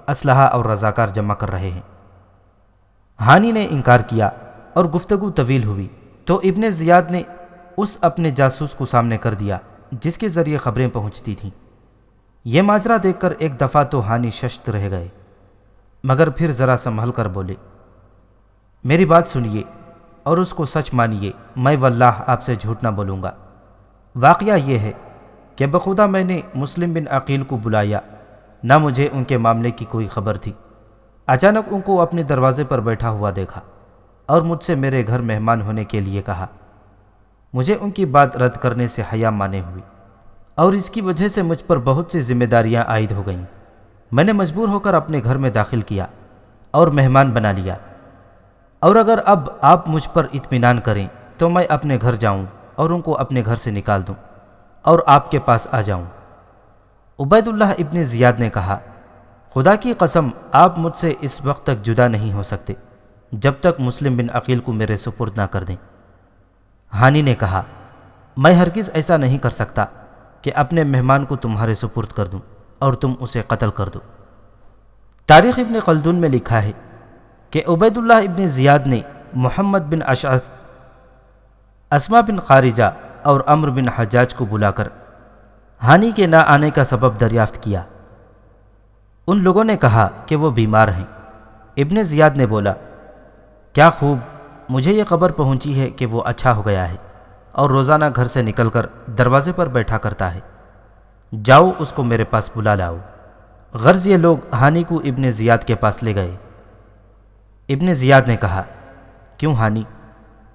اسلحہ اور رضاکار جمع کر رہے ہیں۔ ہانی نے انکار کیا اور گفتگو طویل ہوئی تو ابن زیاد نے اس اپنے جاسوس کو سامنے کر دیا جس کے ذریعے خبریں پہنچتی تھیں۔ یہ ماجرا دیکھ کر ایک دفعہ تو ہانی ششت رہ گئے، مگر پھر ذرا سنبھل کر بولے، میری بات سنیے اور اس کو سچ مانیے، میں واللہ آپ سے جھوٹ نہ بولوں گا۔ واقعہ یہ ہے کہ بخدا میں نے مسلم بن عقیل کو بلایا، نہ مجھے ان کے معاملے کی کوئی خبر تھی۔ اچانک ان کو اپنے دروازے پر بیٹھا ہوا دیکھا اور مجھ سے میرے گھر مہمان ہونے کے لیے کہا۔ مجھے ان کی بات رد کرنے سے حیا مانے ہوئی اور اس کی وجہ سے مجھ پر بہت سی ذمہ داریاں عائد ہو گئیں۔ میں نے مجبور ہو کر اپنے گھر میں داخل کیا اور مہمان بنا لیا، اور اگر اب آپ مجھ پر اطمینان کریں تو میں اپنے گھر جاؤں اور ان کو اپنے گھر سے نکال دوں اور آپ کے پاس آ جاؤں۔ عبید اللہ ابن زیاد نے کہا، خدا کی قسم آپ مجھ سے اس وقت تک جدا نہیں ہو سکتے جب تک مسلم بن عقیل کو میرے سپرد نہ کر دیں۔ ہانی نے کہا، میں ہرگز ایسا نہیں کر سکتا کہ اپنے مہمان کو تمہارے سپرد کر دوں اور تم اسے قتل کر دو۔ تاریخ ابن خلدون میں لکھا ہے کہ عبید اللہ ابن زیاد نے محمد بن اشعث، اسما بن خارجہ اور عمرو بن حجاج کو بلا کر ہانی کے نہ آنے کا سبب دریافت کیا۔ ان لوگوں نے کہا کہ وہ بیمار ہیں۔ ابن زیاد نے بولا، کیا خوب، مجھے یہ خبر پہنچی ہے کہ وہ اچھا ہو گیا ہے اور روزانہ گھر سے نکل کر دروازے پر بیٹھا کرتا ہے۔ جاؤ اس کو میرے پاس بلا لاؤ۔ غرض یہ لوگ ہانی کو ابن زیاد کے پاس لے گئے۔ ابن زیاد نے کہا، کیوں ہانی،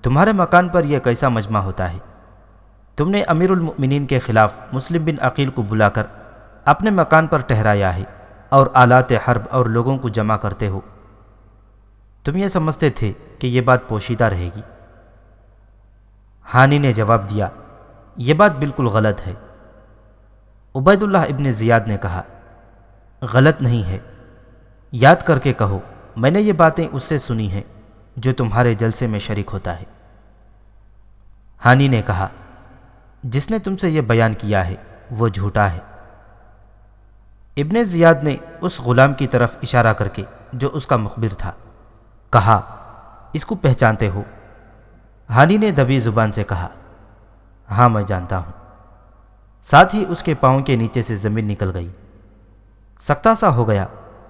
تمہارے مکان پر یہ کیسا مجمع ہوتا ہے؟ تم نے امیر المؤمنین کے خلاف مسلم بن عقیل کو بلا کر اپنے مکان پر ٹھہرایا ہے اور آلات حرب اور لوگوں کو جمع کرتے ہو۔ تم یہ سمجھتے تھے کہ یہ بات پوشیدہ رہے گی؟ ہانی نے جواب دیا، یہ بات بالکل غلط ہے۔ عبید اللہ ابن زیاد نے کہا، غلط نہیں ہے، یاد کر کے کہو، میں نے یہ باتیں اس سے سنی ہیں جو تمہارے جلسے میں شریک ہوتا ہے۔ ہانی نے کہا، جس نے تم سے یہ بیان کیا ہے وہ جھوٹا ہے۔ ابن زیاد نے اس غلام کی طرف اشارہ کر کے جو اس کا مخبر تھا کہا، اس کو پہچانتے ہو؟ ہانی نے دبی زبان سے کہا، ہاں میں جانتا ہوں۔ ساتھ ہی اس کے پاؤں کے نیچے سے زمین نکل گئی۔ سکتا سا ہو گیا،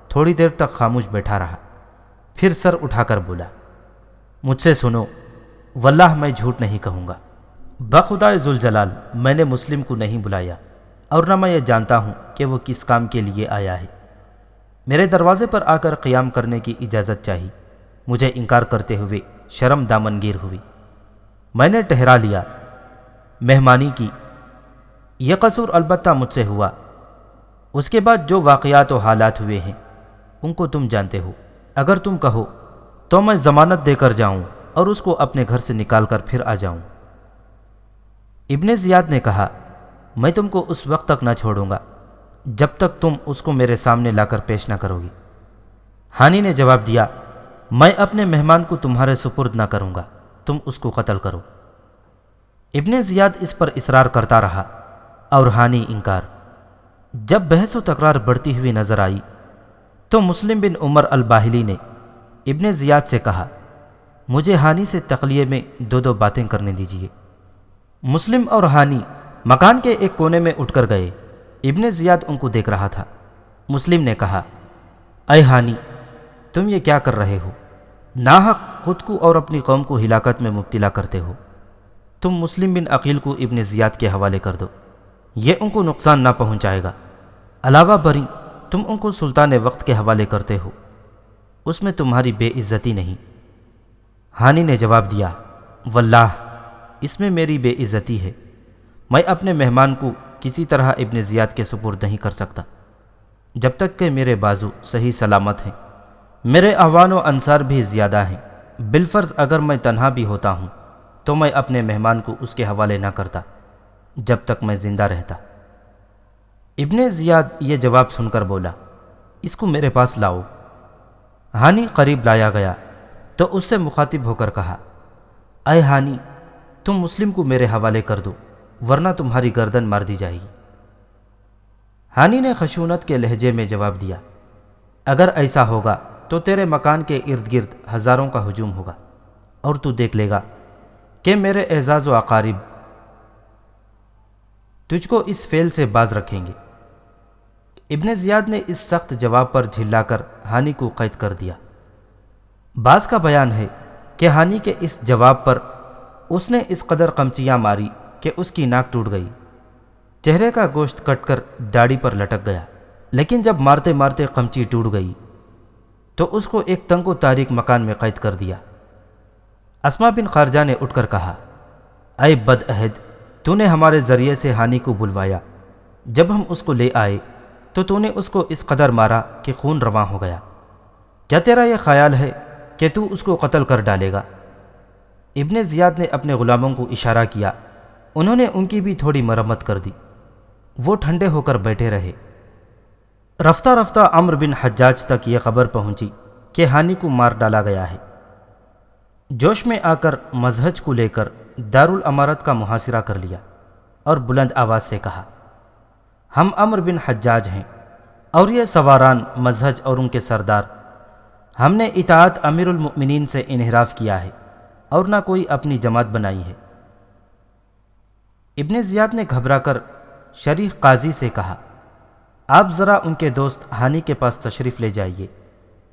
تھوڑی دیر تک خاموش بیٹھا رہا، پھر سر اٹھا کر بولا، مجھ سے سنو، واللہ میں جھوٹ نہیں کہوں گا، بخدا ذوالجلال میں نے مسلم کو نہیں بلایا اور نہ میں یہ جانتا ہوں کہ وہ کس کام کے لیے آیا ہے۔ میرے دروازے پر آ کر قیام کرنے کی اجازت چاہی، مجھے انکار کرتے ہوئے شرم دامنگیر ہوئی۔ میں نے ٹھہرا لیا، مہمانی کی۔ یہ قصور البتہ مجھ سے ہوا۔ اس کے بعد جو واقعات و حالات ہوئے ہیں ان کو تم جانتے ہو۔ اگر تم کہو تو میں ضمانت دے کر جاؤں اور اس کو اپنے گھر سے نکال کر پھر آ جاؤں۔ ابن زیاد نے کہا، میں تم کو اس وقت تک نہ چھوڑوں گا جب تک تم اس کو میرے سامنے لا کر پیش نہ کرو گی۔ ہانی نے جواب دیا، میں اپنے مہمان کو تمہارے سپرد نہ کروں گا، تم اس کو قتل کرو۔ ابن زیاد اس پر اصرار کرتا رہا اور ہانی انکار۔ جب بحث و تکرار بڑھتی ہوئی نظر آئی تو مسلم بن عمر الباہلی نے ابن زیاد سے کہا، مجھے ہانی سے تقلیے میں دو باتیں کرنے دیجیے۔ مسلم اور ہانی مکان کے ایک کونے میں اٹھ کر گئے۔ ابن زیاد ان کو دیکھ رہا تھا۔ مسلم نے کہا، اے ہانی، تم یہ کیا کر رہے ہو؟ ناحق خود کو اور اپنی قوم کو ہلاکت میں مبتلا کرتے ہو۔ تم مسلم بن عقیل کو ابن زیاد کے حوالے کر دو، یہ ان کو نقصان نہ پہنچائے گا۔ علاوہ بری تم ان کو سلطان وقت کے حوالے کرتے ہو، اس میں تمہاری بے عزتی نہیں۔ ہانی نے جواب دیا، واللہ اس میں میری بے عزتی ہے، میں اپنے مہمان کو کسی طرح ابن زیاد کے سپرد نہیں کر سکتا جب تک کہ میرے بازو صحیح سلامت ہیں۔ میرے اعوان و انصار بھی زیادہ ہیں، بالفرض اگر میں تنہا بھی ہوتا ہوں تو میں اپنے مہمان کو اس کے حوالے نہ کرتا جب تک میں زندہ رہتا۔ ابن زیاد یہ جواب سن کر بولا، اس کو میرے پاس لاؤ۔ ہانی قریب لایا گیا تو اس سے مخاطب ہو کر کہا، اے ہانی، تم مسلم کو میرے حوالے کر دو ورنہ تمہاری گردن مار دی جائے گی۔ ہانی نے خشونت کے لہجے میں جواب دیا، اگر ایسا ہوگا تو تیرے مکان کے ارد گرد ہزاروں کا ہجوم ہوگا اور تو دیکھ لے گا کہ میرے اعزاز و اقارب تجھ کو اس فعل سے باز رکھیں گے۔ ابن زیاد نے اس سخت جواب پر جھلا کر ہانی کو قید کر دیا۔ بعض کا بیان ہے کہ ہانی کے اس جواب پر اس نے اس قدر قمچیاں ماری کہ اس کی ناک ٹوٹ گئی، چہرے کا گوشت کٹ کر داڑھی پر لٹک گیا، لیکن جب مارتے مارتے قمچی ٹوٹ گئی تو اس کو ایک تنگ و تاریک مکان میں قید کر دیا۔ اسما بن خارجہ نے اٹھ کر کہا، اے بد عہد، تو نے ہمارے ذریعے سے ہانی کو بلوایا، جب ہم اس کو لے آئے تو نے اس کو اس قدر مارا کہ خون رواں ہو گیا۔ کیا تیرا یہ خیال ہے کہ تو اس کو قتل کر ڈالے گا؟ ابن زیاد نے اپنے غلاموں کو اشارہ کیا، انہوں نے ان کی بھی تھوڑی مرمت کر دی۔ وہ ٹھنڈے ہو کر بیٹھے رہے۔ رفتہ رفتہ عمرو بن حجاج تک یہ خبر پہنچی کہ ہانی کو مار ڈالا گیا ہے۔ جوش میں آ کر مزہج کو لے کر دارالامارت کا محاصرہ کر لیا اور بلند آواز سے کہا، ہم عمرو بن حجاج ہیں اور یہ سواران مزہج اور ان کے سردار، ہم نے اطاعت امیر المؤمنین سے انحراف کیا ہے اور نہ کوئی اپنی جماعت بنائی ہے۔ ابن زیاد نے گھبرا کر شریح قاضی سے کہا، آپ ذرا ان کے دوست ہانی کے پاس تشریف لے جائیے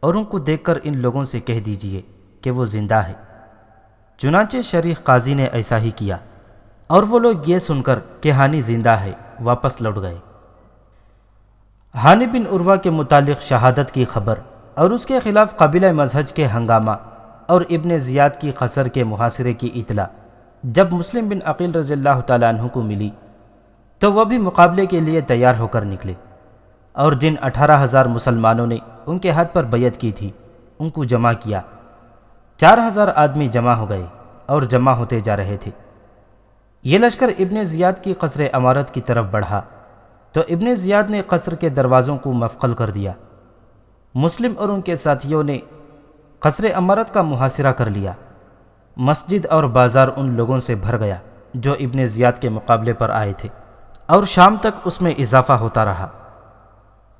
اور ان کو دیکھ کر ان لوگوں سے کہہ دیجئے کہ وہ زندہ ہے۔ چنانچہ شریح قاضی نے ایسا ہی کیا اور وہ لوگ یہ سن کر کہ ہانی زندہ ہے واپس لوٹ گئے۔ ہانی بن عروہ کے متعلق شہادت کی خبر اور اس کے خلاف قبیلہ مزہج کے ہنگامہ اور ابن زیاد کی قصر کے محاصرے کی اطلاع جب مسلم بن عقیل رضی اللہ تعالیٰ عنہ کو ملی تو وہ بھی مقابلے کے لیے تیار ہو کر نکلے، اور جن 18,000 مسلمانوں نے ان کے ہاتھ پر بیعت کی تھی ان کو جمع کیا۔ 4,000 آدمی جمع ہو گئے اور جمع ہوتے جا رہے تھے۔ یہ لشکر ابن زیاد کی قصر امارت کی طرف بڑھا تو ابن زیاد نے قصر کے دروازوں کو مفقل کر دیا۔ مسلم اور ان کے ساتھیوں نے قصر امارت کا محاصرہ کر لیا۔ مسجد اور بازار ان لوگوں سے بھر گیا جو ابن زیاد کے مقابلے پر آئے تھے، اور شام تک اس میں اضافہ ہوتا رہا۔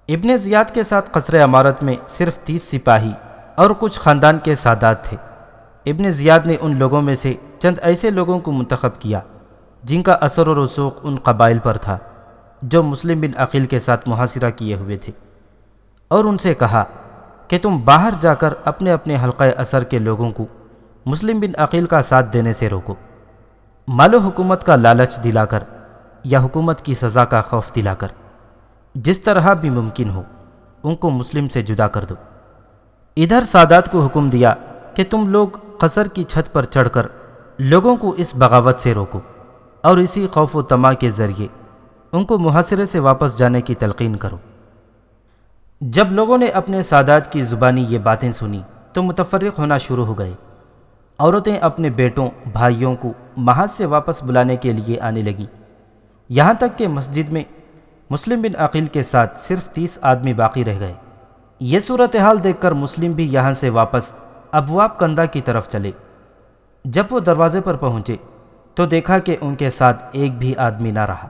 ابن زیاد کے ساتھ قصر امارت میں صرف 30 سپاہی اور کچھ خاندان کے سادات تھے۔ ابن زیاد نے ان لوگوں میں سے چند ایسے لوگوں کو منتخب کیا جن کا اثر و رسوخ ان قبائل پر تھا جو مسلم بن عقیل کے ساتھ محاصرہ کیے ہوئے تھے، اور ان سے کہا کہ تم باہر جا کر اپنے اپنے حلقہ اثر کے لوگوں کو مسلم بن عقیل کا ساتھ دینے سے روکو، مال و حکومت کا لالچ دلا کر یا حکومت کی سزا کا خوف دلا کر، جس طرح بھی ممکن ہو ان کو مسلم سے جدا کر دو۔ ادھر سادات کو حکم دیا کہ تم لوگ قصر کی چھت پر چڑھ کر لوگوں کو اس بغاوت سے روکو اور اسی خوف و طمع کے ذریعے ان کو محاصرے سے واپس جانے کی تلقین کرو۔ جب لوگوں نے اپنے سادات کی زبانی یہ باتیں سنی تو متفرق ہونا شروع ہو گئے۔ عورتیں اپنے بیٹوں بھائیوں کو محاذ سے واپس بلانے کے لیے آنے لگیں، یہاں تک کہ مسجد میں مسلم بن عقیل کے ساتھ صرف 30 آدمی باقی رہ گئے۔ یہ صورتحال دیکھ کر مسلم بھی یہاں سے واپس ابواب کندہ کی طرف چلے۔ جب وہ دروازے پر پہنچے تو دیکھا کہ ان کے ساتھ ایک بھی آدمی نہ رہا۔